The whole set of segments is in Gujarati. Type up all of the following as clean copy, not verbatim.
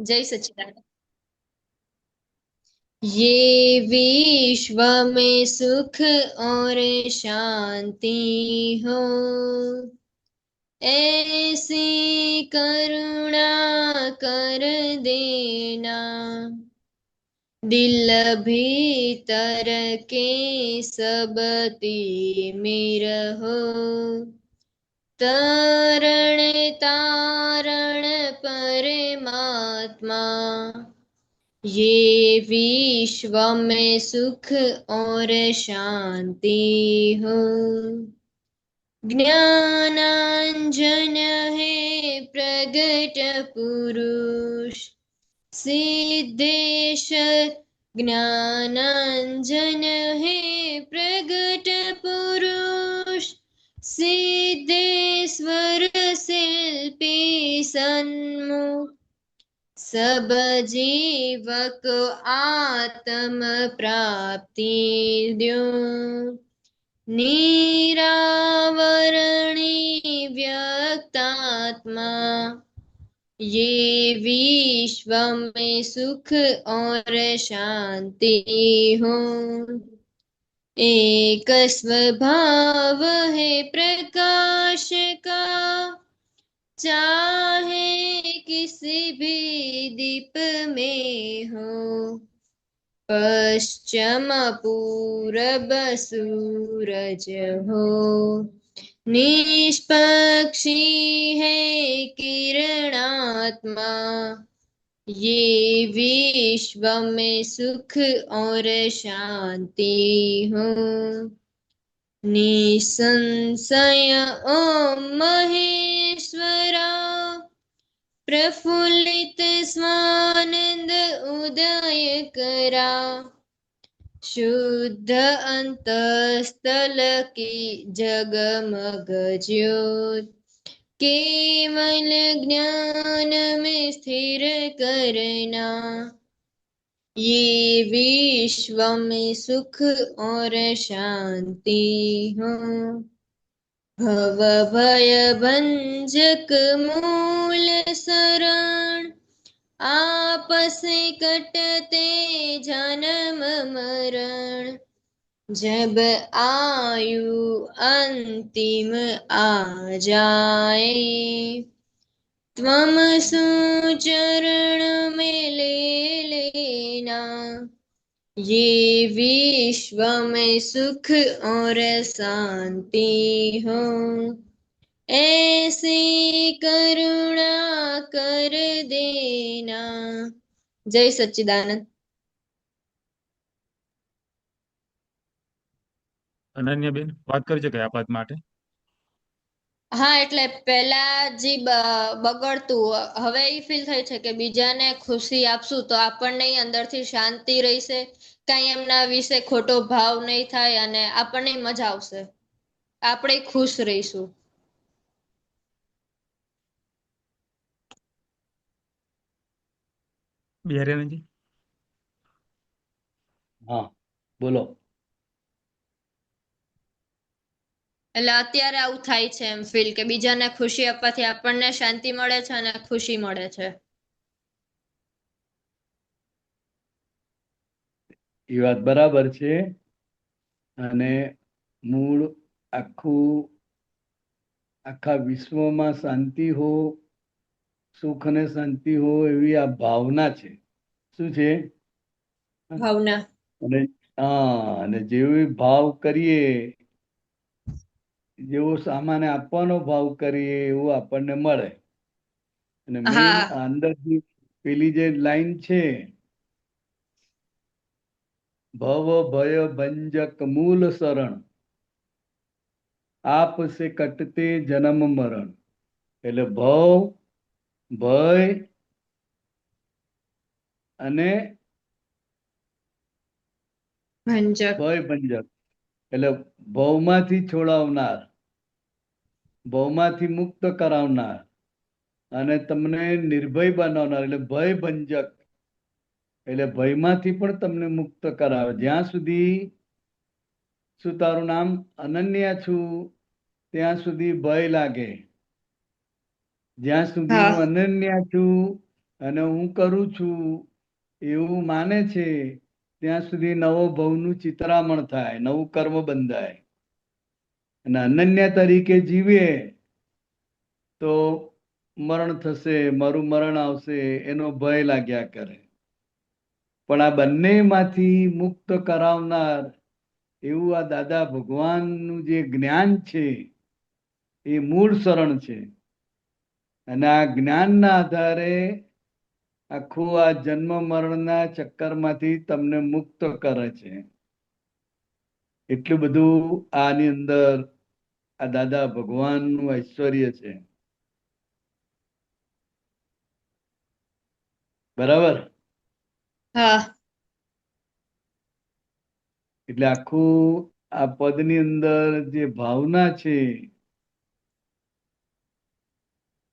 जय सच्चिदानंद। ये विश्व में सुख और शांति हो, ऐसी करुणा कर देना। दिल भीतर के सब में रहो, तरण तारण परमात्मा। ये विश्व में सुख और शांति हो। ज्ञानांजन है प्रगट पुरुष, सिद्धेश ज्ञानांजन है प्रगट पुरुष, सिद्धेश्वर शिल्पी सन्मुख। सब जीवक आत्म प्राप्ति द्यो, निरावरणी व्यक्तात्मा। ये विश्व में सुख और शांति हो। एक स्वभाव है प्रकाश का, चाहे किसी भी दीप में हो। पश्चिम पूरब सूरज हो, निष्पक्षी है किरणात्मा। ये विश्व में सुख और शांति हो। निसंशय ओम महेश्वरा, प्रफुल्लित स्वानंद उदय करा। शुद्ध अंतस्थल की जगमग ज्योत, केवल ज्ञान में स्थिर करना। ये विश्व में सुख और शांति हो। भव भय भंजक मूल शरण, आपस कटते जन्म मरण। जब आयु अंतिम आ जाए, त्वमसु चरण में ले लेना। ये विश्व में सुख और शांति हो। ऐसी करुणा कर देना। जय सच्चिदानंद। અનન્યાબેન વાત કરી છે કયા પદ માટે? હા, એટલે પેલા જે બગડતું, હવે એ ફીલ થાય છે કે બીજાને ખુશી આપશું તો આપણને અંદરથી શાંતિ રહેશે, કઈ એમના વિશે ખોટો ભાવ નહીં થાય અને આપણને મજા આવશે, આપણે ખુશ રહીશું. બિહારીયાનંદજી. હા, બોલો. એટલે અત્યારે આવું થાય છે એમ ફીલ કે બીજાને ખુશી આપવાથી આપણને શાંતિ મળે છે અને ખુશી મળે છે. એ વાત બરાબર છે. અને મૂળ આખા વિશ્વમાં શાંતિ હો, સુખ અને શાંતિ હો, એવી આ ભાવના છે. શું છે? ભાવના. અને જેવી ભાવ કરીએ, જેવો સામાન્ય આપવાનો ભાવ કરીએ એવું આપણને મળે. અને મેઇન અંદરની પેલી જે લાઈન છે, ભવ ભય ભંજક મૂલ શરણ, આપ સે કટતે જન્મ મરણ. એટલે ભવ, ભય અને ભંજક. ભય ભંજક એટલે ભવમાંથી છોડાવનાર, ભવમાંથી મુક્ત કરાવનાર અને તમને નિર્ભય બનાવનાર. એટલે ભય ભંજક એટલે ભયમાંથી પણ તમને મુક્ત કરાવે. જ્યાં સુધી શું તારું નામ અનન્યા છું ત્યાં સુધી ભય લાગે, જ્યાં સુધી હું અનન્યા છું અને હું કરું છું એવું માને છે ત્યાં સુધી નવો ભવનું ચિતરામણ થાય, નવું કર્મ બંધાય. અને અનન્ય તરીકે જીવીએ તો મરણ થશે, મારું મરણ આવશે એનો ભય લાગ્યા કરે. પણ આ બંનેમાંથી મુક્ત કરાવનાર એવું આ દાદા ભગવાનનું જે જ્ઞાન છે એ મૂળ શરણ છે. અને આ જ્ઞાનના આધારે આખું આ જન્મ મરણના ચક્કરમાંથી તમને મુક્ત કરે છે. એટલું બધું આની અંદર આ દાદા ભગવાનનું ઐશ્વર્ય છે. બરાબર? હા. એટલે આખું આ પદની અંદર જે ભાવના છે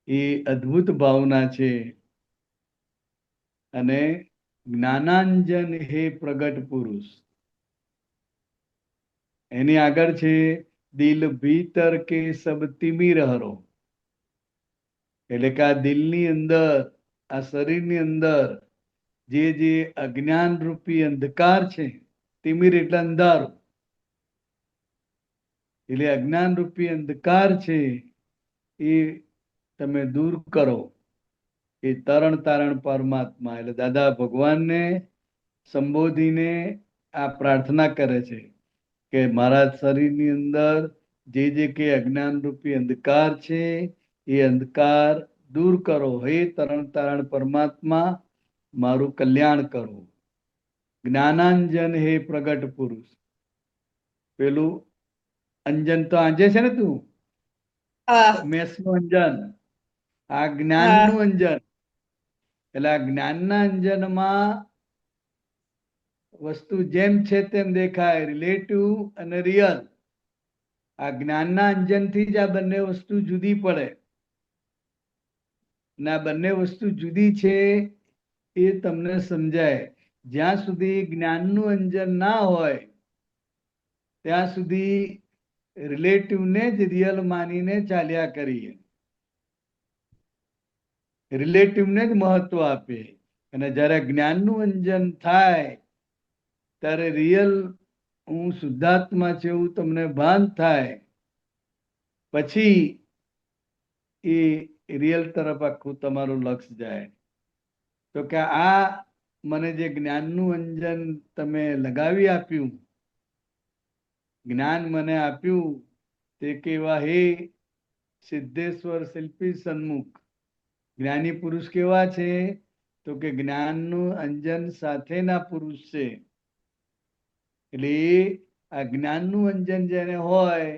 એ અદ્ભુત ભાવના છે. અને જ્ઞાનાંજન હે પ્રગટ પુરુષ, એની આગળ છે દિલ ભીતર કે સબ તિમિર હરો. એટલે કે આ દિલની અંદર, આ શરીરની અંદર જે જે અજ્ઞાન રૂપી અંધકાર છે, તિમિર એટલે અંધારું, એટલે અજ્ઞાન રૂપી અંધકાર છે એ તમે દૂર કરો. એ તરણ તારણ પરમાત્મા એટલે દાદા ભગવાનને સંબોધીને આ પ્રાર્થના કરે છે કે મારા શરીરની અંદર જે જે કે અજ્ઞાન રૂપી અંધકાર છે એ અંધકાર દૂર કરો. હે તરણ તારણ પરમાત્મા, મારું કલ્યાણ કરો. જ્ઞાનાંજન હે પ્રગટ પુરુષ. પેલું અંજન તો આંજે છે ને તું, હા. મેષનું અંજન, આ જ્ઞાનનું અંજન. એટલે આ જ્ઞાનના અંજનમાં વસ્તુ જેમ છે તેમ દેખાય, રિલેટિવ અને રિયલ. આ જ્ઞાનના અંજનથી જ આ બંને વસ્તુ જુદી પડે. અને આ બંને વસ્તુ જુદી છે એ તમને સમજાય. જ્યાં સુધી જ્ઞાનનું અંજન ના હોય ત્યાં સુધી રિલેટિવને જ રિયલ માનીને ચાલ્યા કરીએ, રિલેટિવને જ મહત્વ આપે. અને જ્યારે જ્ઞાનનું અંજન થાય ત્યારે રિયલ હું શુદ્ધાત્મા છે એવું તમને ભાન થાય, પછી એ રિયલ તરફ આખું તમારું લક્ષ જાય. તો કે આ મને જે જ્ઞાનનું અંજન તમે લગાવી આપ્યું, જ્ઞાન મને આપ્યું, તે કેવા હે સિદ્ધેશ્વર શિલ્પી સન્મુખ. જ્ઞાની પુરુષ કેવા છે? તો કે જ્ઞાનનું અંજન સાથેના પુરુષ છે. એટલે આ જ્ઞાનનું અંજન જેને હોય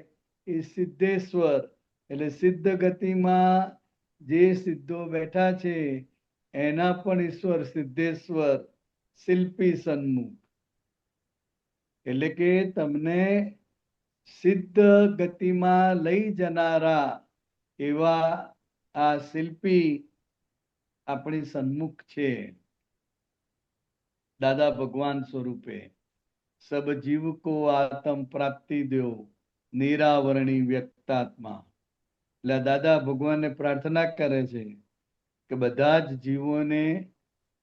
એ સિદ્ધેશ્વર, એટલે સિદ્ધ ગતિમાં જે સિદ્ધો બેઠા છે એના પણ ઈશ્વર સિદ્ધેશ્વર શિલ્પી સન્મુખ. એટલે કે તમને સિદ્ધ ગતિમાં લઈ જનારા એવા આ શિલ્પી આપણી સન્મુખ છે, દાદા ભગવાન સ્વરૂપે. સબ જીવ કો આત્મ પ્રાપ્તિ દો, નિરાવરણી વ્યક્તાત્મા. એટલે દાદા ભગવાનને પ્રાર્થના કરે છે કે બધા જ જીવોને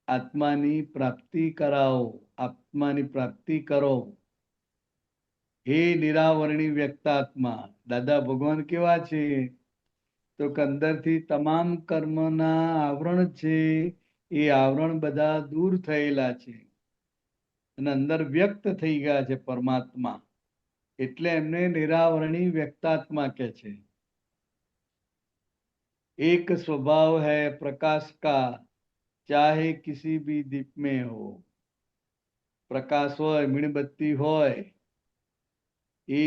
આત્માની પ્રાપ્તિ કરાવો, આત્માની પ્રાપ્તિ કરો. હે નિરાવરણી વ્યક્તાત્મા. દાદા ભગવાન કેવા છે? તો કે અંદરથી તમામ કર્મના આવરણ છે એ આવરણ બધા દૂર થયેલા છે અને અંદર વ્યક્ત થઈ ગયા છે પરમાત્મા. એટલે એમને નિરાવરણી વ્યક્તાત્મા કહે છે. એક સ્વભાવ है प्रकाश का, चाहे किसी भी दीप में हो. પ્રકાશ હોય, મીણબત્તી હોય, એ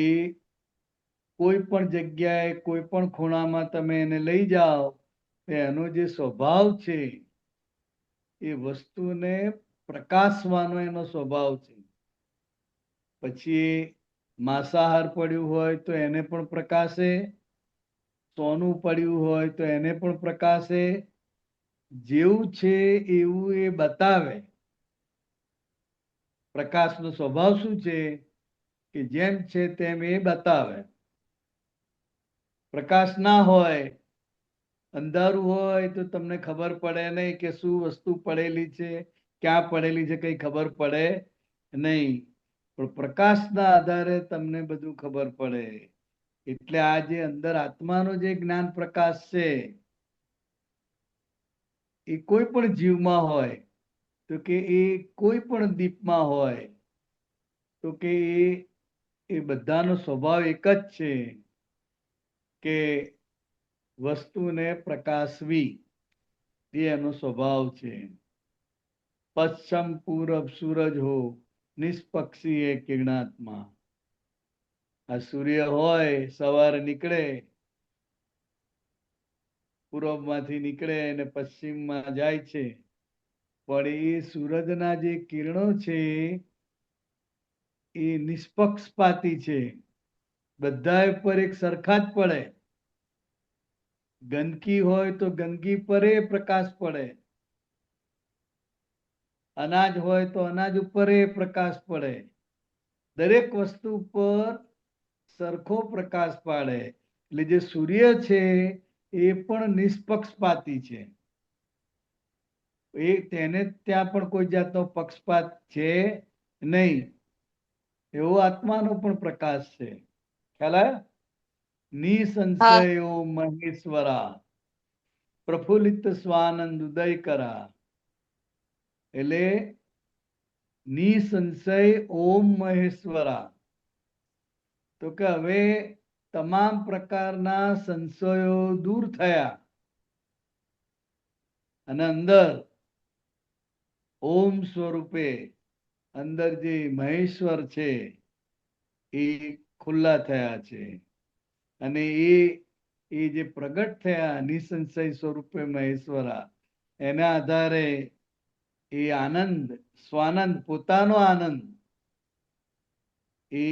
કોઈ પણ જગ્યાએ કોઈ પણ ખૂણામાં તમે એને લઈ જાઓ તો એનો જે સ્વભાવ છે એ વસ્તુને પ્રકાશવાનો એનો સ્વભાવ છે. પછી માંસાહાર પડ્યું હોય તો એને પણ પ્રકાશે, સોનું પડ્યું હોય તો એને પણ પ્રકાશે. જેવું છે એવું એ બતાવે. પ્રકાશનો સ્વભાવ શું છે? કે જેમ છે તેમ એ બતાવે. પ્રકાશ ના હોય અંધારું હોય તો તમને ખબર પડે નહીં કે શું વસ્તુ પડેલી છે, ક્યાં પડેલી છે, કઈ ખબર પડે નહીં. પણ પ્રકાશના આધારે તમને બધું ખબર પડે. એટલે આ જે અંદર આત્માનો જે જ્ઞાન પ્રકાશ છે એ કોઈ પણ જીવમાં હોય તો કે એ કોઈ પણ દીપમાં હોય તો કે એ બધાનો સ્વભાવ એક જ છે કે વસ્તુને પ્રકાશવી, એ એનો સ્વભાવ છે. પશ્ચિમ પૂરબ સૂરજ હો નિષ્પક્ષી એ કિરણાત્મા. આ સૂર્ય હોય સવારે નીકળે, પૂર્વમાંથી નીકળે અને પશ્ચિમમાં જાય છે, પણ એ સૂરજના જે કિરણો છે એ નિષ્પક્ષપાતી છે, બધા પર એક સરખા જ પડે. ગંદકી હોય તો ગંદકી પર એ પ્રકાશ પડે, અનાજ હોય તો અનાજ ઉપર એ પ્રકાશ પડે. દરેક વસ્તુ પર સરખો પ્રકાશ પાડે. એટલે જે સૂર્ય છે એ પણ નિષ્પક્ષપાતી છે. તેને ત્યાં પણ કોઈ જાતનો પક્ષપાત છે નહીં. એવો આત્માનો પણ પ્રકાશ છે. ખ્યાલ આવ્યો? નિસંશયો મહેશ્વરા પ્રફુલ્લિત સ્વાનંદ ઉદય કરા. એટલે નિસંશય ઓમ મહેશ્વરા. તો કે હવે તમામ પ્રકારના સંશયો દૂર થયા અને અંદર ઓમ સ્વરૂપે અંદર જે મહેશ્વર છે એ ખુલ્લા થયા છે. અને એ જે પ્રગટ થયા નિસંશય સ્વરૂપે મહેશ્વરા, એના આધારે એ આનંદ, સ્વાનંદ, પોતાનો આનંદ એ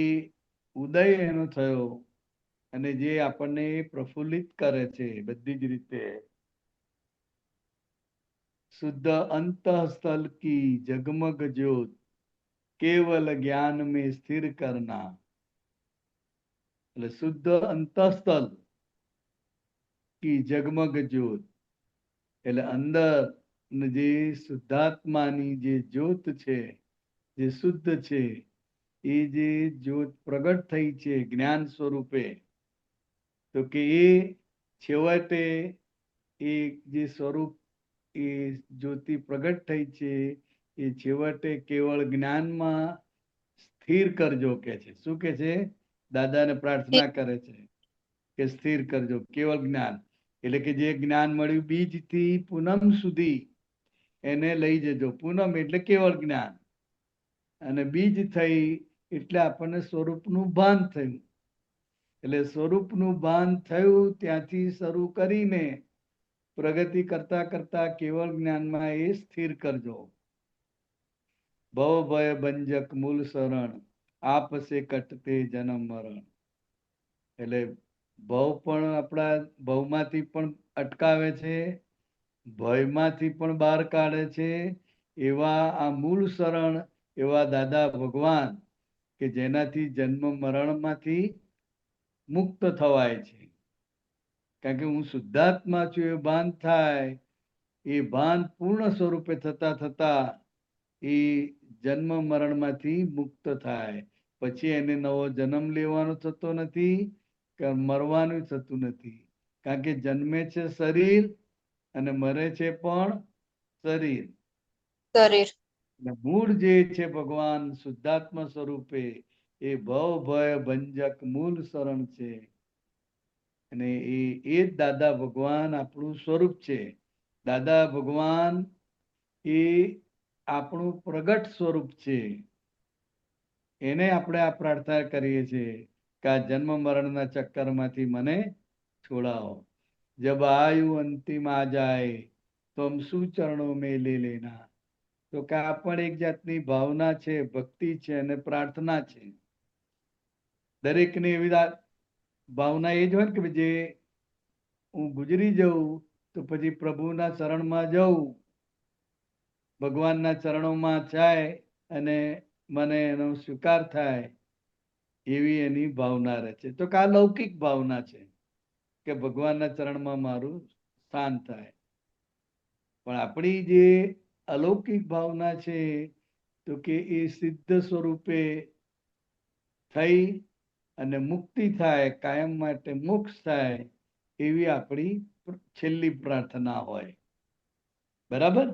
ઉદય એનો થયો અને જે આપણને પ્રફુલ્લિત કરે છે બધી જ રીતે. શુદ્ધ અંતઃસ્થલ કી જગમગ જ્યોત કેવલ જ્ઞાન में સ્થિર કરના. એટલે શુદ્ધ અંતઃસ્થલ કી જગમગ જ્યોત એટલે અંદર જે શુદ્ધાત્માની જે જ્યોત છે, જે શુદ્ધ છે, એ જે જ્યોત પ્રગટ થઈ છે જ્ઞાન સ્વરૂપે, તો કે એ છેવટે એ જે સ્વરૂપ એ જ્યોતિ પ્રગટ થઈ છે એ છેવટે કેવળ જ્ઞાનમાં સ્થિર કરજો કે છે. શું કે છે? દાદાને પ્રાર્થના કરે છે કે સ્થિર કરજો કેવળ જ્ઞાન. એટલે કે જે જ્ઞાન મળ્યું બીજથી પૂનમ સુધી એને લઈ જજો. પૂનમ એટલે કેવળ જ્ઞાન અને બીજ થઈ એટલે આપણને સ્વરૂપનું ભાન થયું. એટલે સ્વરૂપનું ભાન થયું ત્યાંથી શરૂ કરીને પ્રગતિ કરતા કરતા કેવળ જ્ઞાનમાં એ સ્થિર કરજો. ભવ ભય ભંજક મૂળ શરણ આપસે કટતે જન્મ મરણ. એટલે ભવ પણ આપણા ભવમાંથી પણ અટકાવે છે, ભયમાંથી પણ બહાર કાઢે છે. એવા આ મૂળ શરણ એવા દાદા ભગવાન કે જેનાથી જન્મ મરણમાંથી મુક્ત થવાય છે. કારણ કે હું શુદ્ધાત્મા છું એ ભાન થાય, એ ભાન પૂર્ણ સ્વરૂપે થતા થતા એ જન્મ મરણમાંથી મુક્ત થાય. પછી એને નવો જન્મ લેવાનો થતો નથી કે મરવાનું થતું નથી. કારણ કે જન્મે છે શરીર અને મરે છે પણ શરીર. મૂળ જે છે ભગવાન શુદ્ધાત્મા સ્વરૂપે એ ભવ ભય ભંજક મૂળ શરણ છે. અને એ જ દાદા ભગવાન આપણું સ્વરૂપ છે. દાદા ભગવાન એ આપણું પ્રગટ સ્વરૂપ છે. એને આપણે આ પ્રાર્થના કરીએ છીએ કે આ જન્મ મરણના ચક્કરમાંથી મને છોડાવો. જબ આયુ અંતિમ આ જાય તો હમ શું ચરણો મેં લે લેના. તો કે આ પણ એક જાતની ભાવના છે, ભક્તિ છે અને પ્રાર્થના છે. દરેકને એવી ભાવના એ જ હોય કે જે હું ગુજરી જઉં તો પછી પ્રભુના ચરણમાં જઉં, ભગવાનના ચરણોમાં જાય અને મને એનો સ્વીકાર થાય, એવી એની ભાવના રહે છે. તો કે આ લૌકિક ભાવના છે કે ભગવાનના ચરણમાં મારું શાંત થાય. પણ આપણી જે અલૌકિક ભાવના છે તો કે એ સિદ્ધ સ્વરૂપે થઈ અને મુક્તિ થાય, કાયમ માટે મોક્ષ થાય, એવી આપણી છેલ્લી પ્રાર્થના હોય. બરાબર?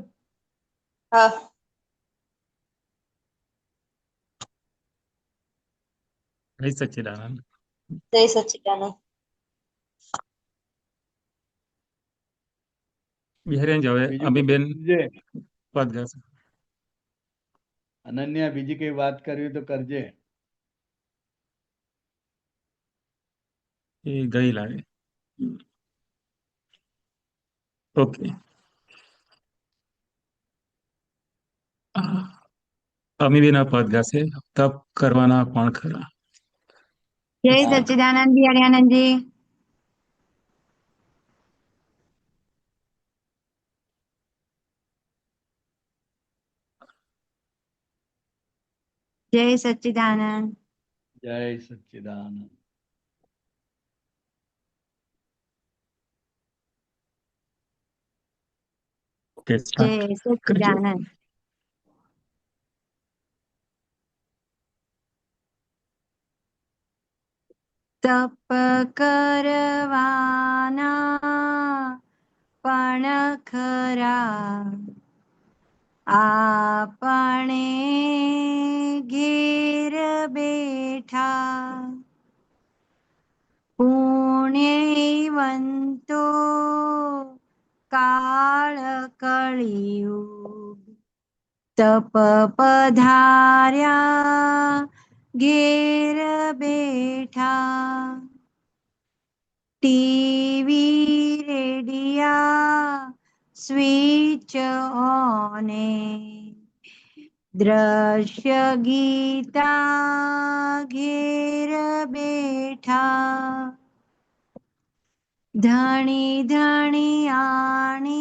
હા. જય સચ્ચિદાનંદ. જય સચ્ચિદાનંદ. બિહારીજી, હવે બીજું અમીબેન જે પદ ગાશે. અનન્યા બીજી કઈ વાત કરવી તો કરજે. એ ગઈ લાગે. ઓકે. અમીબેન આ પદ ગાશે. તપ કરવાના કોણ ખરા? જય હા. સચ્ચિદાનંદ બિહારી આનંદજી. જય સચ્ચિદાનંદ. જય સચ્ચિદાનંદ. ઓકે, જય સ્ટાર્ટ કરજો. સચ્ચિદાનંદ. તપ કરવાના પણ ખરા, આપણે ઘેર બેઠા, પુણ્યવંતો કાળ કળિયુગ, તપ પધાર્યા ઘેર બેઠા, ટીવી રેડિયા સ્વિચ ઓને, દ્રશ્ય ગીતા ઘેર બેઠા, ધણી ધણિયાણી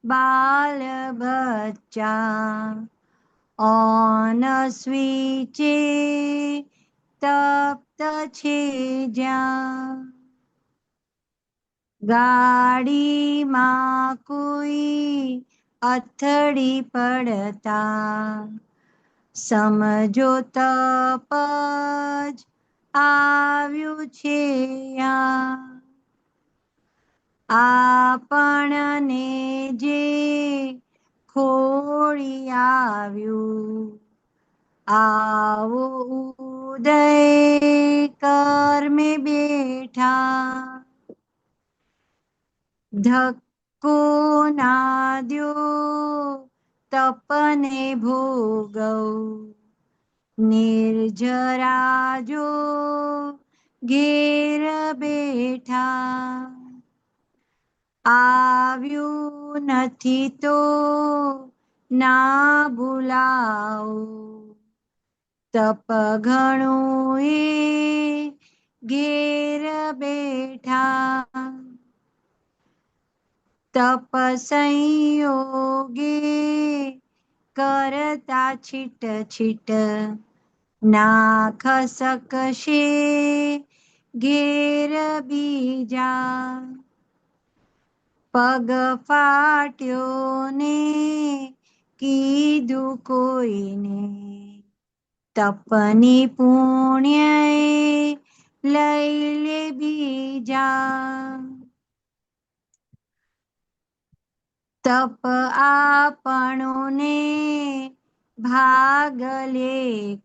બાલ બચ્ચા, ઓન સ્વિચે તપ્ત છે જ્યાં, ગાડીમાં કોઈ અથડી પડતા, સમજો તપ જ આવ્યું છે આ, આપણને જે ખોળી આવ્યું, આવો ઉદય કર્મે બેઠા, ધક્કો ના દ્યો તપને ભોગવ, નિર્જરાજો ઘેર બેઠા, આવ્યું નથી તો ના ભૂલાવો, તપ ઘણું એ ઘેર બેઠા, તપ સંયોગે કરતા છીટ છીટ, ના ખસકશે ઘેર બીજા, પગ ફાટ્યો ને કીધું કોઈને, તપની પુણ્ય લઈ લે બીજા, તપ આપણને ભાગ લે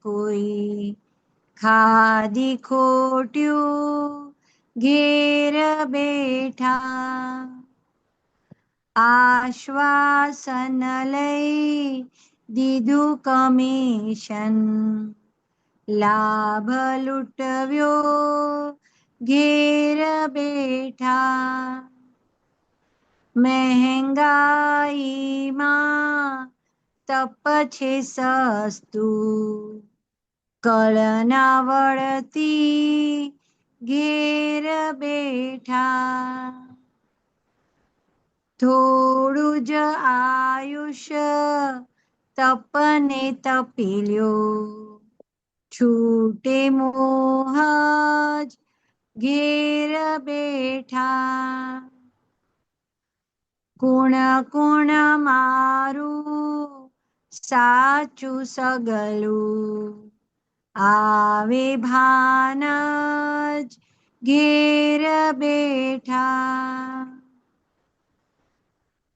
કોઈ, ખાધી ખોટ્યું ઘેર બેઠા, આશ્વાસન લઈ દીધું કમિશન, લાભ લૂટવ્યો ઘેર બેઠા, મહેંગાઈમાં તપ છે સસ્તું, કળના વળતી ઘેર બેઠા, થોડું જ આયુષ્ય તપને તપી લ્યો, છૂટે મોહ જ ઘેર બેઠા, કુણ કુણ મારું સાચું સગલું આવે ભાન જ ઘેર બેઠા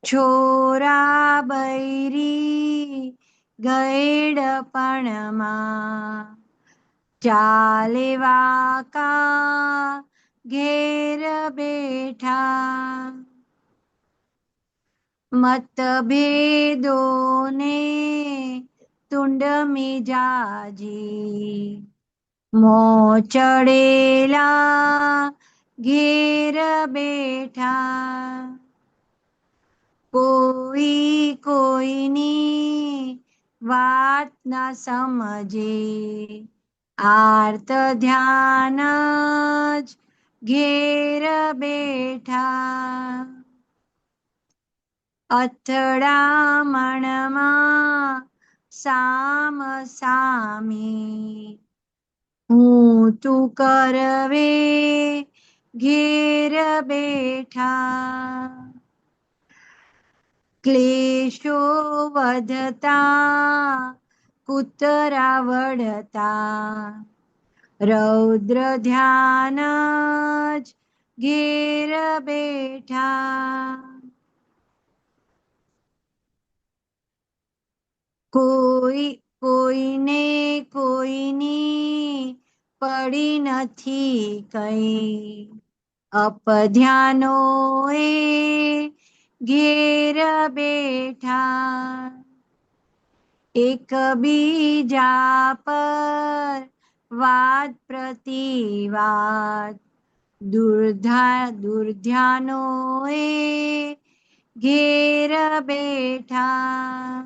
છોરા બૈરી ગયડપણમાં ચાલે વાકા ઘેર બેઠા મતભેદોને તુંડ મિજાજી મો ચડેલા ઘેર બેઠા કોઈ કોઈની વાત ના સમજે આર્ત ધ્યાન જ ઘેર બેઠા અથડામણમાં સામ સામી હું તું કરવે ઘેર બેઠા ક્લેશો વધતા કૂતરા વળતા રૌદ્ર ધ્યાન જ ઘેર બેઠા કોઈને કોઈની પડી નથી કઈ અપધ્યાનો એ ઘેર બેઠા એકબીજા પર વાદ પ્રતિવાદ દુર્ધ્યાનો એ ઘેર બેઠા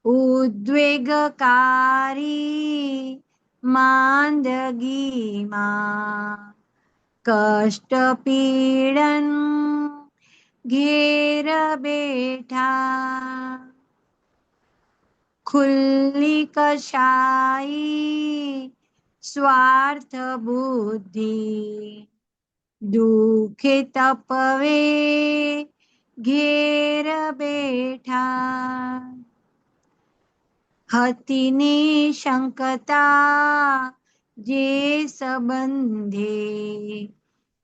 ઉદ્વેગકારી માંદગીમાં કષ્ટ પીડન ઘેર બેઠા ખુલ્લી કશાઈ સ્વાર્થ બુદ્ધિ દુઃખે તપવે ઘેર બેઠા હતી નિશંકતા જે સંબંધે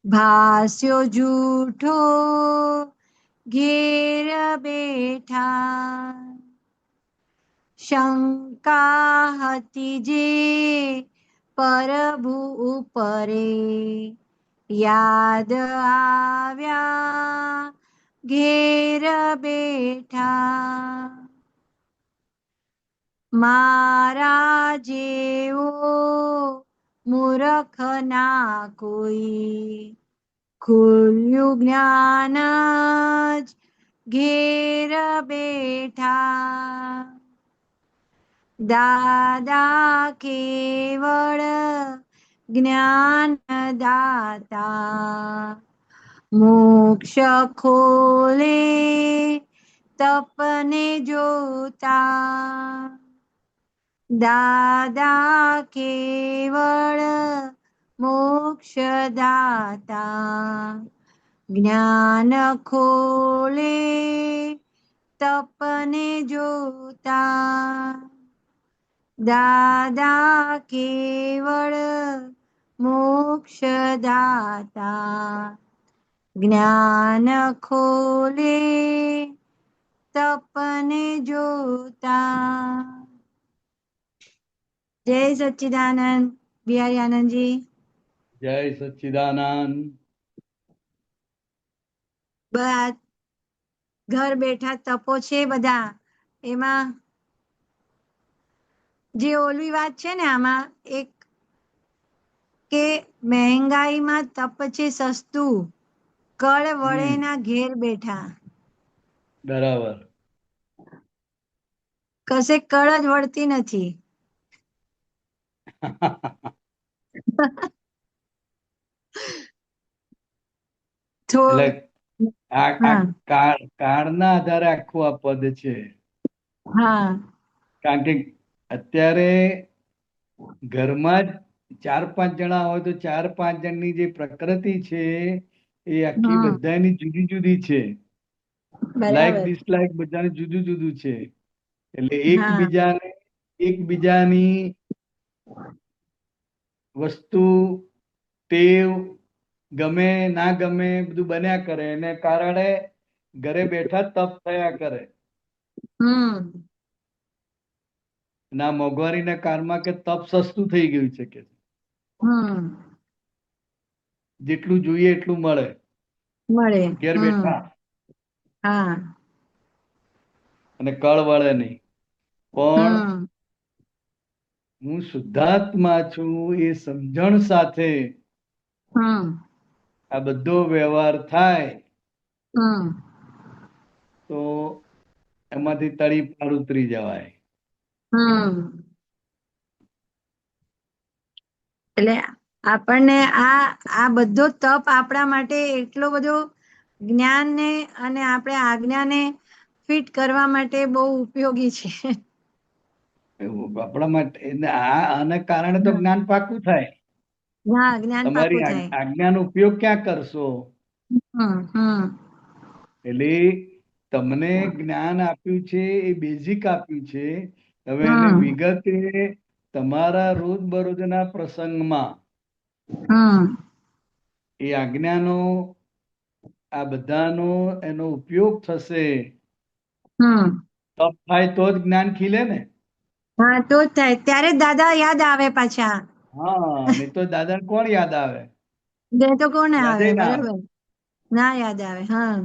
ભાસ્યો જૂઠો ઘેર બેઠા શંકા હતી જે પ્રભુ ઉપરે યાદ આવ્યા ઘેર બેઠા મારા જેવો મૂર્ખ ના કોઈ ખુલ્યું જ્ઞાન જ ઘેર બેઠા દાદા કેવળ જ્ઞાન દાતા મોક્ષ ખોલે તપને જોતા દાદા કેવળ મોક્ષદાતા જ્ઞાન ખોલે તપને જોતા દાદા કેવળ મોક્ષદાતા જ્ઞાન ખોલે તપને જોતા જય સચ્ચિદાનંદ બિહારી આનંદજી જય સચ્ચિદાનંદ બસ ઘર બેઠા તપો છે બધા એમાં જે ઓલી વાત છે ને આમાં એક કે મહેંગાઈમાં તપ છે સસ્તું કળ વળેના ઘેર બેઠા બરાબર કશે કળ જ વળતી નથી એટલે આ હા કાળના આધારે આખું આ પદ છે હા કારણ કે અત્યારે ઘરમાં જ 4-5 જણા હોય તો 4-5 જણની જે પ્રકૃતિ છે એ આખી હમ બધાની જુદી જુદી છે લાઈક બરાબર. ડિસલાઈક બધાને જુદું જુદું છે. એટલે હા. એકબીજાની વસ્તુ, ટેવ, ગમે ના ગમે બધું બન્યા કરે, એને કારણે ઘરે બેઠા તપ થયા કરે. ના મોંઘવારીના કાળમાં કે તપ સસ્તું થઈ ગયું છે કે જેટલું જોઈએ એટલું મળે મળે. ઘેર બેઠા, હા. અને કળ વળે નહીં. પણ હમ હું શુદ્ધાત્મા છું એ સમજણ સાથે હમ આ બધો વ્યવહાર થાય હમ તો એમાંથી તળી પાર ઉતરી જવાય. હમ એટલે આપણને આ બધો તપ આપણા માટે એટલો બધો જ્ઞાનને અને આપણે આજ્ઞાને ફિટ કરવા માટે બહુ ઉપયોગી છે. આપણા માટે આને કારણે તો જ્ઞાન પાકું થાય. હા, જ્ઞાન તમારી પાકું થાય. આજ્ઞાનો ઉપયોગ ક્યાં કરશો? હમ હમ એટલે તમને જ્ઞાન આપ્યું છે એ બેઝિક આપ્યું છે. હવે એને હમ વિગતે તમારા રોજબરોજના પ્રસંગમાં હમ એ આજ્ઞાનો આ બધાનો એનો ઉપયોગ થશે. હમ તપ થાય તો જ જ્ઞાન ખીલે ને. હા, તો જ થાય. ત્યારે દાદા યાદ આવે પાછા. હા, નહીં તો દાદાને કોણ યાદ આવે? જે તો કોને યાદે આવે, ના આવે. બરાબર. ના યાદ આવે. હા.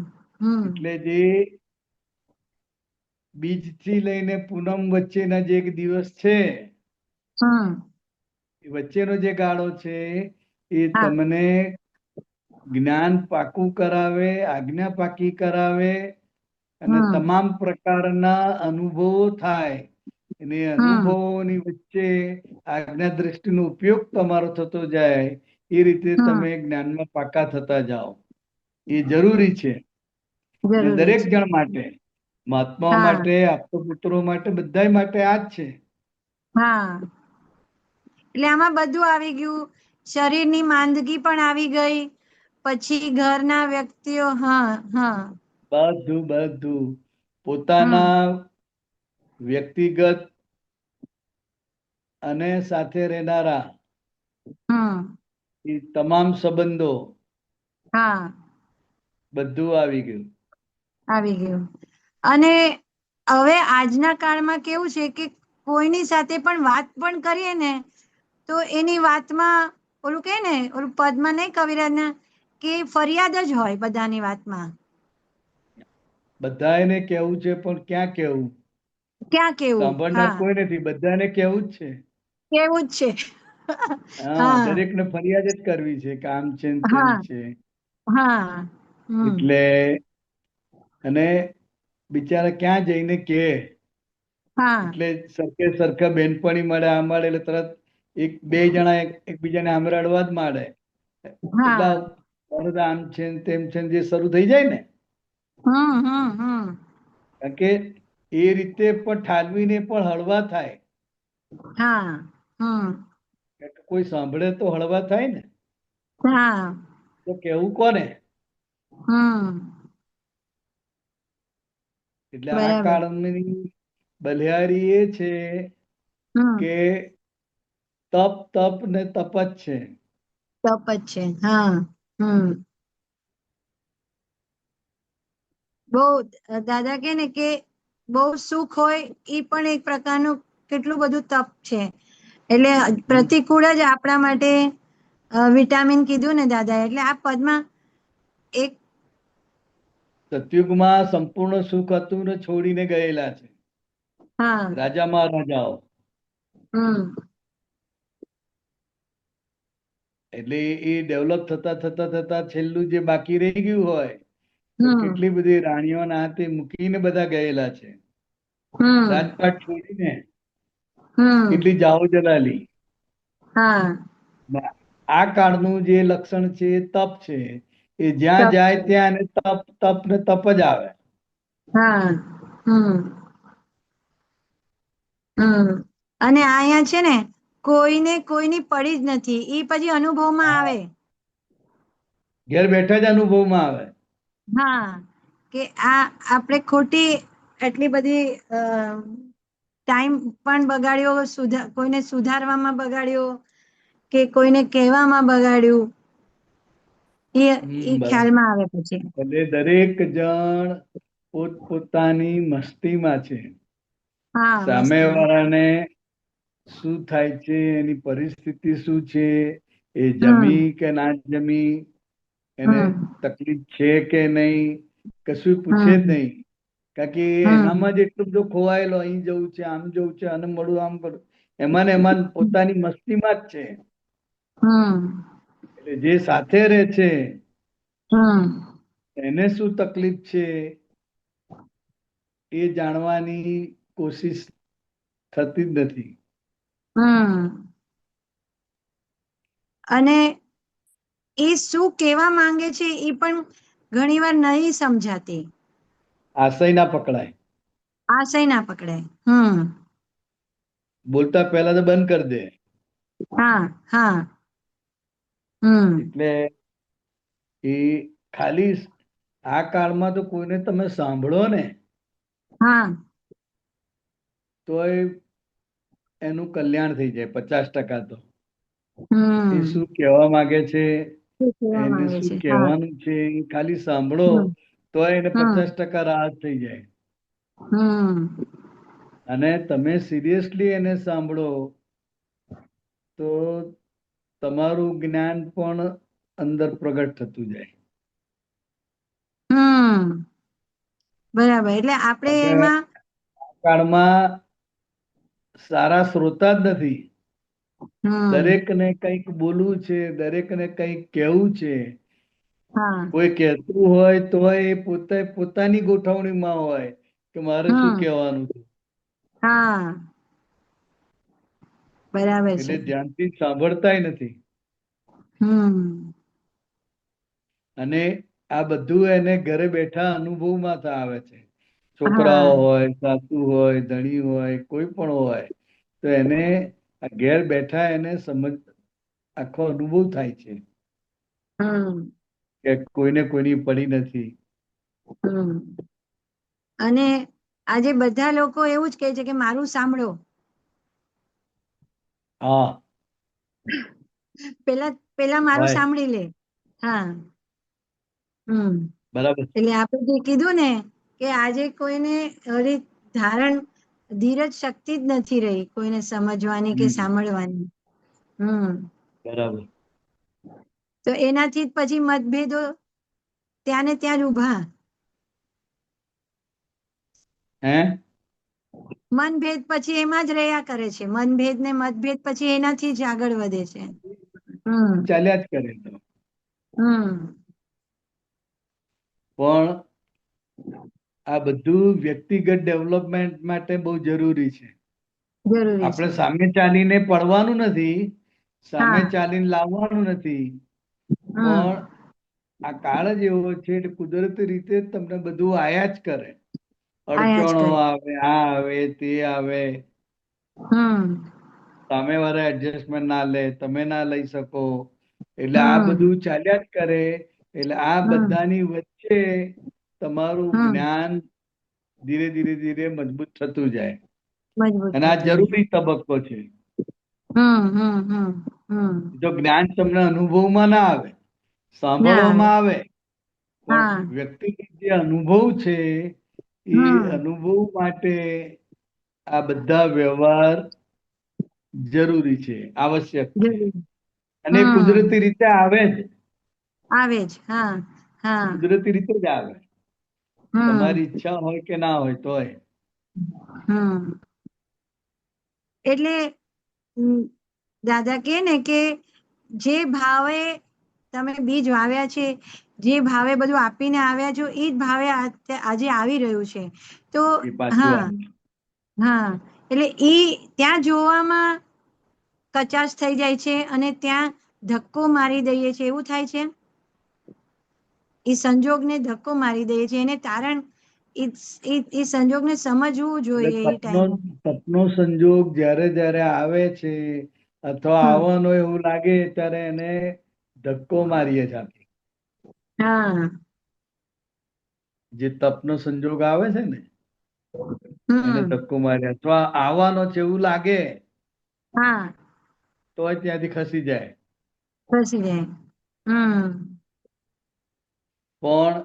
એટલે જે બીજથી લઈને પૂનમ વચ્ચેના જે એક દિવસ છે, હમ એ વચ્ચેનો જે ગાળો છે એ હા. તમને જ્ઞાન પાકું કરાવે, આજ્ઞા પાકી કરાવે, અને હમ તમામ પ્રકારના અનુભવો થાય. અને હમ અનુભવોની વચ્ચે આજ્ઞા દ્રષ્ટિનો ઉપયોગ તમારો થતો જાય. એ રીતે હમ તમે જ્ઞાનમાં પાકા થતા જાઓ. એ જરૂરી છે. અને જરૂરી દરેક છે. જણ માટે, મહાત્માઓ હા માટે, આપતપુત્રો માટે, બધા માટે આ જ છે. હા, એટલે આમાં બધું આવી ગયું. શરીરની માંદગી પણ આવી ગઈ. પછી ઘરના વ્યક્તિઓ. હા હા બધું હમ પોતાના વ્યક્તિગત અને સાથે રહેનારા હમ એ તમામ સંબંધો હા બધું આવી ગયું. આવી ગયું. અને હવે આજના કાળમાં કેવું છે કે કોઈની સાથે પણ વાત પણ કરીએ ને, તો એની વાતમાં ઓલું કે ને, ઓલું પદમાં નહીં કવિરાજના, કે ફરિયાદ જ હોય બધાની વાતમાં. બધા એને કેવું છે, પણ ક્યાં કેવું? ક્યાં કેવું? સાંભળનાર હા, કોઈ નથી, બધાને કેવું જ છે. કેવું જ છે. હા, હા દરેકને ફરિયાદ જ કરવી છે કે આમ છે ને તેમ હા છે. હા એટલે અને બિચારા ક્યાં જઈને કે, હા એટલે સરખે સરખા બેનપણી મળે, આ મળે એટલે તરત એક બે જણા એકબીજાને આમ રડવા જ માંડે. હા એટલા આમ છે ને તેમ છે ને જે શરૂ થઈ જાય ને, હમ કારણ કે એ રીતે પણ ઠાલવીને પણ હળવા થાય. હા કોઈ સાંભળે તો હળવા થાય ને. હા તો કેવું કોને? એટલે આ બરાબર. કાળની બલિહારી એ છે હમ કે તપ તપ ને તપ જ છે. તપ જ છે. હા. બહુ દાદા કે ને કે બહુ સુખ હોય એ પણ એક પ્રકારનું કેટલું બધું તપ છે. એટલે પ્રતિકૂળ જ આપણા માટે વિટામિન કીધું ને દાદા, એટલે આ પદમાં એક સતયુગમાં સંપૂર્ણ સુખ હતું ને છોડીને ગયેલા છે હા રાજા મહારાજાઓ. એટલે એ ડેવલપ થતા થતા થતા છેલ્લું જે બાકી રહી ગયું હોય, તો હમ કેટલી બધી રાણીઓના હાથે મૂકીને બધા ગયેલા છે. હમ રાજપાટ છોડીને હમ કેટલી જાઓ જલાલી. હા આ કાળનું જે લક્ષણ છે એ તપ છે. એ જ્યાં તપ જાય છે. ત્યાં એને તપ તપ ને તપ જ આવે. હા અને અહીંયા છે ને કોઈને કોઈની પડી જ નથી, એ પછી અનુભવમાં હા, આવે. ઘેર બેઠા જ અનુભવમાં આવે. હા, કે આ આપણે ખોટી એટલી બધી ટાઈમ પણ બગાડ્યો, કોઈને સુધારવામાં બગાડ્યો કે કોઈને કહેવામાં બગાડ્યું, એ બરાબર. ખ્યાલમાં આવે પછી. એટલે દરેક જણ પોતપોતાની મસ્તીમાં છે. હા, સામે મસ્તી. વાળાને શું થાય છે, એની પરિસ્થિતિ શું છે, એ હમ જમી કે ના જમી, એને હમ તકલીફ છે કે નહીં, કશું પૂછે જ હમ નહીં. કારણ કે એ હમ એનામાં જ એટલો બધો ખોવાયેલો, અહીં જવું છે, આમ જવું છે, આને મળું, આમ કરું, એમાં ને એમાં પોતાની મસ્તીમાં જ છે. હમ એટલે જે સાથે રહે છે હમ એને શું તકલીફ છે એ જાણવાની કોશિશ થતી જ નથી. હમ અને એ શું કહેવા માંગે છે એ પણ ઘણીવાર નહીં સમજાતી, આશય ના પકડાય. આશય ના પકડાય. હમ બોલતા પહેલા તો બંધ કરી દે. હા હા. હમ એટલે એ ખાલી આ કાળમાં તો કોઈને તમે સાંભળો ને હા. તોય એનું કલ્યાણ થઈ જાય 50%. તો એ હમ શું કહેવા માંગે છે, શું કહેવા એને માંગે શું છે? હા. કહેવાનું છે, એ ખાલી સાંભળો હમ તો એને હમ 50% રાહત થઈ જાય. હમ અને તમે સિરિયસલી એને સાંભળો તો તમારું જ્ઞાન પણ અંદર પ્રગટ થતું જાય. હમ બરાબર. એટલે આપણે અને એમાં આ કાળમાં સારા શ્રોતા જ નથી. હમ દરેકને કંઈક બોલવું છે, દરેકને કંઈક કહેવું છે. હા. કોઈ કહેતું હોય તો એ પોતે પોતાની ગોઠવણીમાં હોય કે મારે શું હમ કહેવાનું છે. હા બરાબર છે. એટલે ધ્યાનથી સાંભળતાય નથી. હમ અને આ બધું એને ઘરે બેઠા અનુભવમાં આવે છે. છોકરાઓ હા. હોય, સાસુ હોય, ધણી હોય, કોઈ પણ હોય, તો એને આ ઘેર બેઠા એને આખો અનુભવ થાય છે હમ કે કોઈને કોઈની પડી નથી. હમ અને આજે બધા લોકો એવું જ કહે છે કે મારું સાંભળો. હા. પેલા પેલા મારું હોય. સાંભળી લે. હા. હમ બરાબર છે. એટલે આપણે જે કીધું ને કે આજે કોઈને ધીરજ શક્તિ જ નથી રહી, કોઈને સમજવાની કે હમ સાંભળવાની. હમ બરાબર. તો એનાથી જ પછી મતભેદો ત્યાં ને ત્યાં જ ઉભા. હે મનભેદ પછી એમાં જ રહ્યા કરે છે. મનભેદ ને મતભેદ પછી એનાથી જ આગળ વધે છે. હમ ચાલ્યા જ કરે તો. હમ પણ આ બધું વ્યક્તિગત ડેવલપમેન્ટ માટે બહુ જરૂરી છે. જરૂરી આપણે છે. સામે ચાલીને પડવાનું નથી, સામે હા. ચાલીને લાવવાનું નથી, હમ પણ આ કાળ જ એવો છે એટલે કુદરતી રીતે જ તમને બધું આયા જ કરે. આયા જ અડચણો કરે. આવે, આ આવે, તે આવે. હમ સામે વાળા એડજસ્ટમેન્ટ ના લે, તમે ના લઈ શકો. એટલે આ હમ બધું ચાલ્યા જ કરે. એટલે આ હમ બધાની વચ્ચે તમારું હમ જ્ઞાન ધીરે ધીરે ધીરે મજબૂત થતું જાય. મજબૂત અને આ થતું જાય. જરૂરી તબક્કો છે. હમ હમ હમ હમ જો જ્ઞાન તમને અનુભવમાં ના આવે, ના સાંભળવામાં આવે, પણ હા વ્યક્તિગત જે અનુભવ છે એ હમ અનુભવ માટે આ બધા વ્યવહાર જરૂરી છે, આવશ્યક છે. જરૂર અને એ હમ કુદરતી રીતે આવે જ. આવે જ. હા હા કુદરતી રીતે જ આવે. હમ તમારી ઈચ્છા હોય કે ના હોય તોય. હમ એટલે દાદા કે ને કે જે ભાવે તમે બીજ વાવ્યા છે, જે ભાવે બધું આપીને આવ્યા છો, એ જ ભાવે આજે આવી રહ્યું છે. તો એ પાછું હા આવે. હા એટલે ઈ ત્યાં જોવામાં કચાશ થઈ જાય છે અને ત્યાં ધક્કો મારી દઈએ છે, એવું થાય છે. એ સંજોગને ધક્કો મારી દે છે. એને તારણ એ સંજોગને સમજવું એટલે જોઈએ એ તપનો ટાઈમે. તપનો સંજોગ જ્યારે જ્યારે આવે છે અથવા હમ આવવાનો એવું લાગે ત્યારે એને ધક્કો મારીએ છીએ આપણે. હા જે તપનો સંજોગ આવે છે ને એને હમ ધક્કો માર્યા અથવા આવવાનો છે એવું લાગે હા તો ત્યાંથી ખસી જાય. ખસી જાય. હમ પણ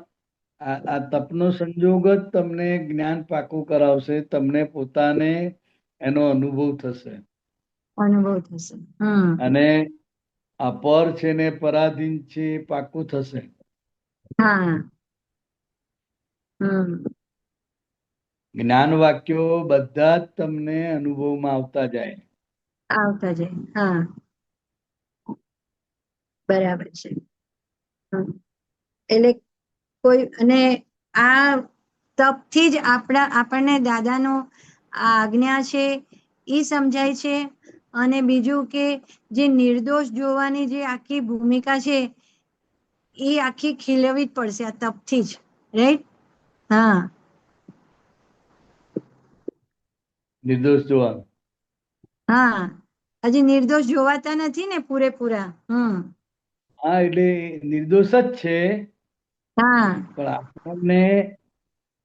આ તપનો સંજોગ જ તમને જ્ઞાન પાકું કરાવશે, તમને પોતાને એનો અનુભવ થશે. અનુભવ થશે. હમ અને આ પર છે ને પરાધીન છે એ પાકું થશે. હા હમ જ્ઞાન વાક્યો બધા જ તમને અનુભવમાં આવતા જાય. આવતા જાય. હા બરાબર છે. હમ. એટલે કોઈ અને આ તપથી જ આપણને દાદાનો આ આજ્ઞા છે એ સમજાય છે. અને બીજું કે જે નિર્દોષ જોવાની જે આખી ભૂમિકા છે એ આખી ખીલવવી જ પડશે આ તપથી જ. રાઈટ. હા નિર્દોષ જોવાનું. હા હજી નિર્દોષ જોવાતા નથી ને પૂરેપૂરા. હા એટલે નિર્દોષ જ છે હા પણ આપણને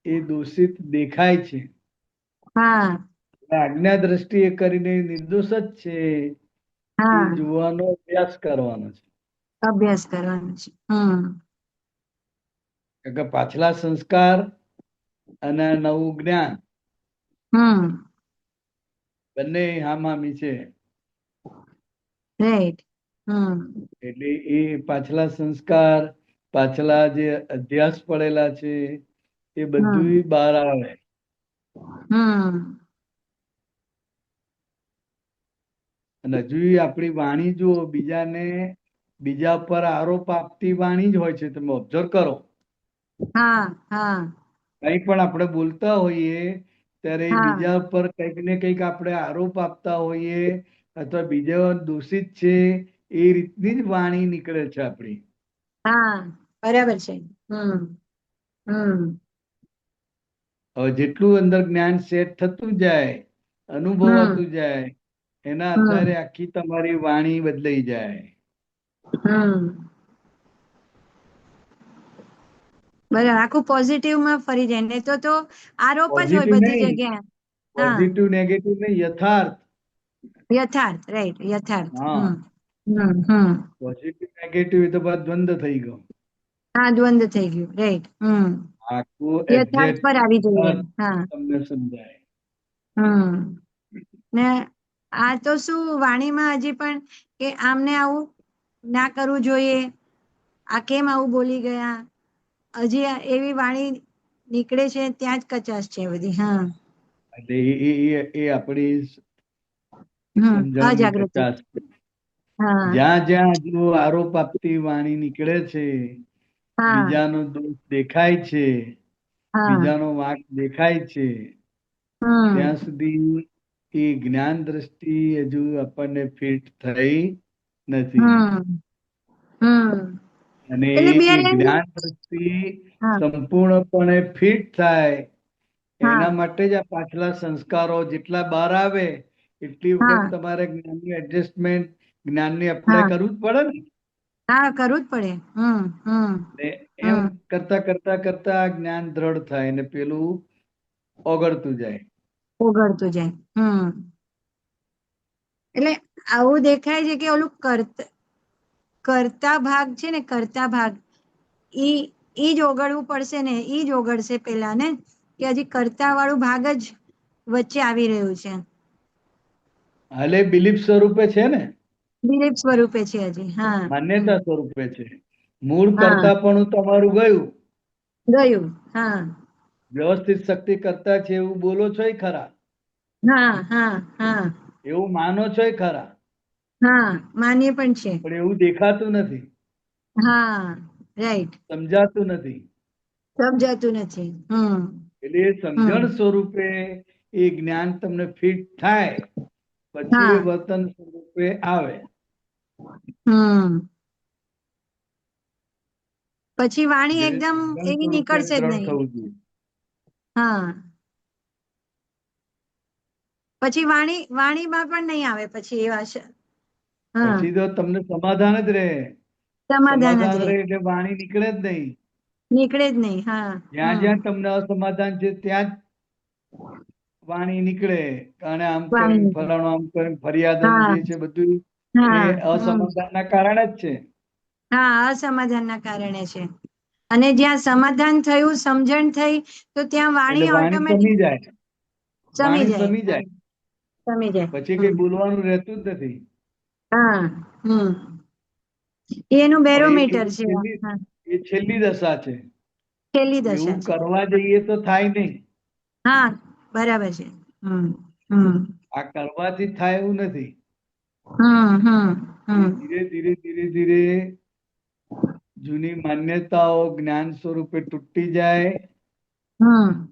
એ દોષિત દેખાય છે. હા આજ્ઞા દ્રષ્ટિએ કરીને નિર્દોષ જ છે એ હા જોવાનો અભ્યાસ કરવાનો છે. અભ્યાસ કરવાનો છે. કે પાછલા સંસ્કાર અને નવું જ્ઞાન હમ બંને હામામી છે. રાઈટ. એટલે એ પાછલા સંસ્કાર, પાછલા જે અધ્યાસ પડેલા છે એ બધું બહાર આવે. હમ અને હજુ આપણી વાણી જુઓ બીજા પર આરોપ આપતી વાણી જ હોય છે. તમે ઓબ્ઝર્વ કરો. હા હા કંઈ પણ આપણે બોલતા હોઈએ ત્યારે હા બીજા પર કંઈક ને કંઈક આપણે આરોપ આપતા હોઈએ અથવા બીજા દૂષિત છે એ રીતની જ વાણી નીકળે છે આપણી. હા બરાબર છે. હમ હવે જેટલું અંદર જ્ઞાન સેટ થતું જાય, હમ અનુભવાતું જાય, એના હમ આધારે આખી તમારી વાણી બદલાઈ જાય. બરાબર. આખું પોઝિટિવમાં ફરી જાય. નહીં તો આરોપ જ હોય પોઝિટિવ બધી નહીં, જગ્યાએ. હા પોઝિટિવ નેગેટિવ નહીં, યથાર્થ. યથાર્થ. રાઈટ. યથાર્થ. હા હમ પોઝિટિવ નેગેટિવ એ તો બાદ દ્વંદ્વ થઈ ગયો. હા દ્વંદ્વ થઈ ગયું. રાઈટ. આખું યથાર્થ પર આવી જઈએ. હા તમને સમજાય. ને આ તો શું વાણીમાં હજી પણ કે આમને આવું ના કરવું જોઈએ, આ કેમ આવું બોલી ગયા, હજી એવી વાણી નીકળે છે ત્યાં જ કચાશ છે બધી. હા એટલે એ આપણી સમજણની અજાગૃતિ. કચાશ છે. હા જ્યાં જ્યાં જો આરોપ આપતી વાણી નીકળે છે, હા બીજાનો દોષ દેખાય છે, હા બીજાનો વાંક દેખાય છે, ત્યાં સુધી એ જ્ઞાન દ્રષ્ટિ હજુ આપણને ફિટ થઈ નથી. હમ અને એટલે એ બેન. જ્ઞાન દ્રષ્ટિ હા સંપૂર્ણપણે ફિટ થાય હા એના માટે જ આ પાછલા સંસ્કારો જેટલા બહાર આવે એટલી હા વખત તમારે જ્ઞાનની એડજસ્ટમેન્ટ, જ્ઞાનની હા એપ્લાય કરવું જ પડે ને. હા કરવું જ પડે. ને એમ કરતા કરતા કરતા આ જ્ઞાન દ્રઢ થાય ને પેલું ઓગળતું જાય. ઓગળતું જાય. એટલે આવું દેખાય છે કે ઓલું કરતા ભાગ છે ને, કરતા ભાગ ઈ જ ઓગળવું પડશે ને. ઈ જ ઓગળશે પેલા ને, કે હજી કરતા વાળું ભાગ જ વચ્ચે આવી રહ્યું છે. હાલે બિલીફ સ્વરૂપે છે ને, દિલીપ સ્વરૂપે છે હજી. હા માન્યતા સ્વરૂપે છે. મૂળ હા કરતા પણ તમારું ગયું. ગયું. હા વ્યવસ્થિત શક્તિ કરતા છે એવું બોલો છો ખરા, હા હા હા એવું માનો છો ખરા, હા માન્ય પણ છે. પણ એવું દેખાતું નથી, હા રાઈટ. સમજાતું નથી. સમજાતું નથી. એટલે એ સમજણ સ્વરૂપે એ જ્ઞાન તમને ફિટ થાય પછી હા એ વર્તન સ્વરૂપે આવે. પછી વાણી એટલે એકદમ સમજણ એવી સ્વરૂપે નીકળશે જ દ્રઢ નહીં. થવું જોઈએ. હા પછી વાણીમાં પણ નહીં આવે પછી એવા હા પછી તો તમને સમાધાન જ રહે. સમાધાન જ સમાધાન રહે. રહે એટલે વાણી નીકળે જ નહીં. નીકળે જ નહીં. હા. જ્યાં હમ. જ્યાં તમને અસમાધાન છે ત્યાં જ વાણી નીકળે. અને આમ કરીને વાણી. ફલાણું, આમ કરીને ફરિયાદ અને હા જે છે બધું એ હા. અસમાધાનના કારણે જ છે. હા, અસમાધાનના કારણે છે. અને જ્યાં સમાધાન થયું, સમજણ થઈ, તો ત્યાં એટલે વાણી વાણી ઓટોમેટિક સમી જાય, સમી વાણી જાય. સમી હા, જાય, સમી જાય. પછી કઈ હમ. બોલવાનું રહેતું જ નથી. હા. હમ. એનું પણ બેરોમીટર છે. હા, એ છેલ્લી દશા છે. છેલ્લી દશા એવું છે. કરવા જઈએ તો થાય નહીં. હા, બરાબર છે. હમ. હમ. આ કરવાથી થાય એવું નથી. હમ. હમ. એ હમ. ધીરે ધીરે ધીરે ધીરે જૂની માન્યતાઓ જ્ઞાન સ્વરૂપે તૂટી જાય. હમ.